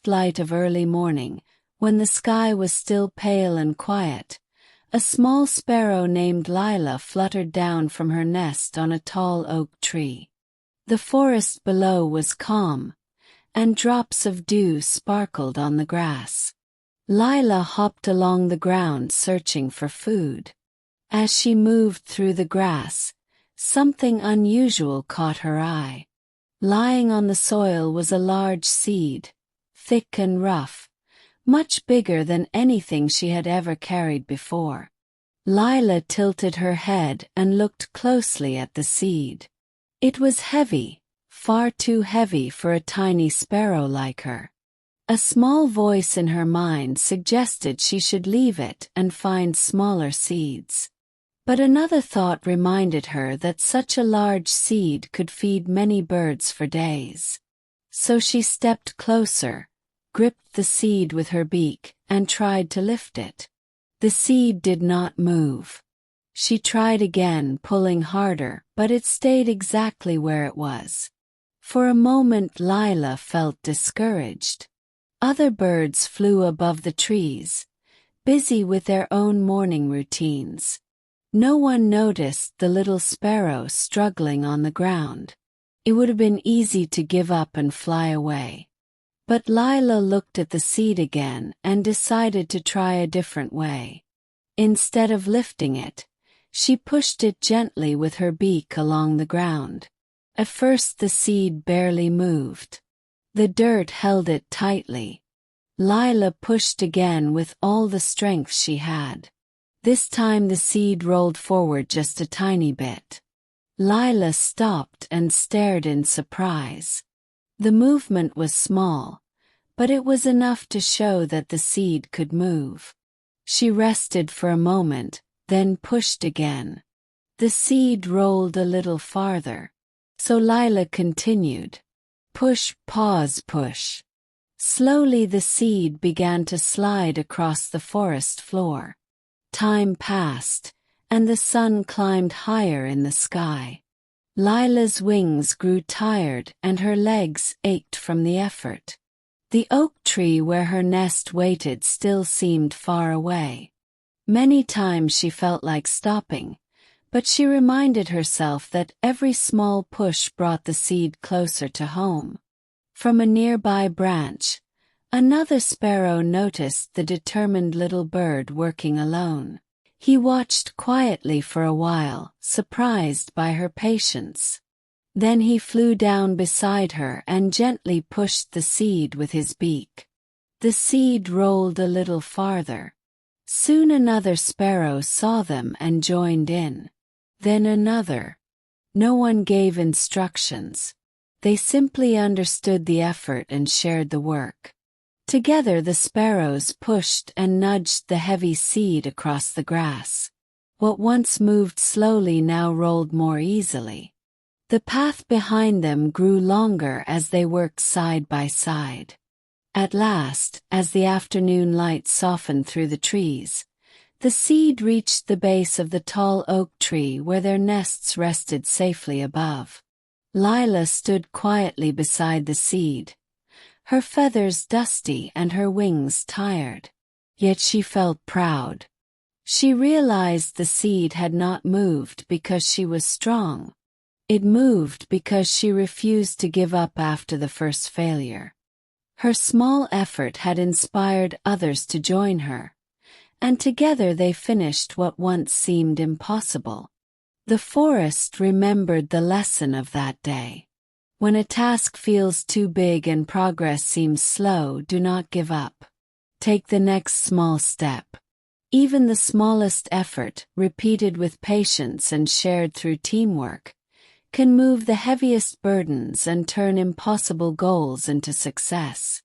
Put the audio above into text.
light of early morning, when the sky was still pale and quiet, a small sparrow named Lila fluttered down from her nest on a tall oak tree. The forest below was calm, and drops of dew sparkled on the grass. Lila hopped along the ground searching for food. As she moved through the grass, something unusual caught her eye. Lying on the soil was a large seed, thick and rough, much bigger than anything she had ever carried before. Lila tilted her head and looked closely at the seed. It was heavy, far too heavy for a tiny sparrow like her. A small voice in her mind suggested she should leave it and find smaller seeds. But another thought reminded her that such a large seed could feed many birds for days. So she stepped closer, gripped the seed with her beak, and tried to lift it. The seed did not move. She tried again, pulling harder, but it stayed exactly where it was. For a moment Lila felt discouraged. Other birds flew above the trees, busy with their own morning routines. No one noticed the little sparrow struggling on the ground. It would have been easy to give up and fly away. But Lila looked at the seed again and decided to try a different way. Instead of lifting it, she pushed it gently with her beak along the ground. At first the seed barely moved. The dirt held it tightly. Lila pushed again with all the strength she had. This time the seed rolled forward just a tiny bit. Lila stopped and stared in surprise. The movement was small, but it was enough to show that the seed could move. She rested for a moment, then pushed again. The seed rolled a little farther. So Lila continued. Push, pause, push. Slowly the seed began to slide across the forest floor. Time passed, and the sun climbed higher in the sky. Lila's wings grew tired and her legs ached from the effort. The oak tree where her nest waited still seemed far away. Many times she felt like stopping, but she reminded herself that every small push brought the seed closer to home. From a nearby branch, another sparrow noticed the determined little bird working alone. He watched quietly for a while, surprised by her patience. Then he flew down beside her and gently pushed the seed with his beak. The seed rolled a little farther. Soon another sparrow saw them and joined in. Then another. No one gave instructions. They simply understood the effort and shared the work. Together the sparrows pushed and nudged the heavy seed across the grass. What once moved slowly now rolled more easily. The path behind them grew longer as they worked side by side. At last, as the afternoon light softened through the trees, the seed reached the base of the tall oak tree where their nests rested safely above. Lila stood quietly beside the seed, her feathers dusty and her wings tired. Yet she felt proud. She realized the seed had not moved because she was strong. It moved because she refused to give up after the first failure. Her small effort had inspired others to join her, and together they finished what once seemed impossible. The forest remembered the lesson of that day. When a task feels too big and progress seems slow, do not give up. Take the next small step. Even the smallest effort, repeated with patience and shared through teamwork, can move the heaviest burdens and turn impossible goals into success.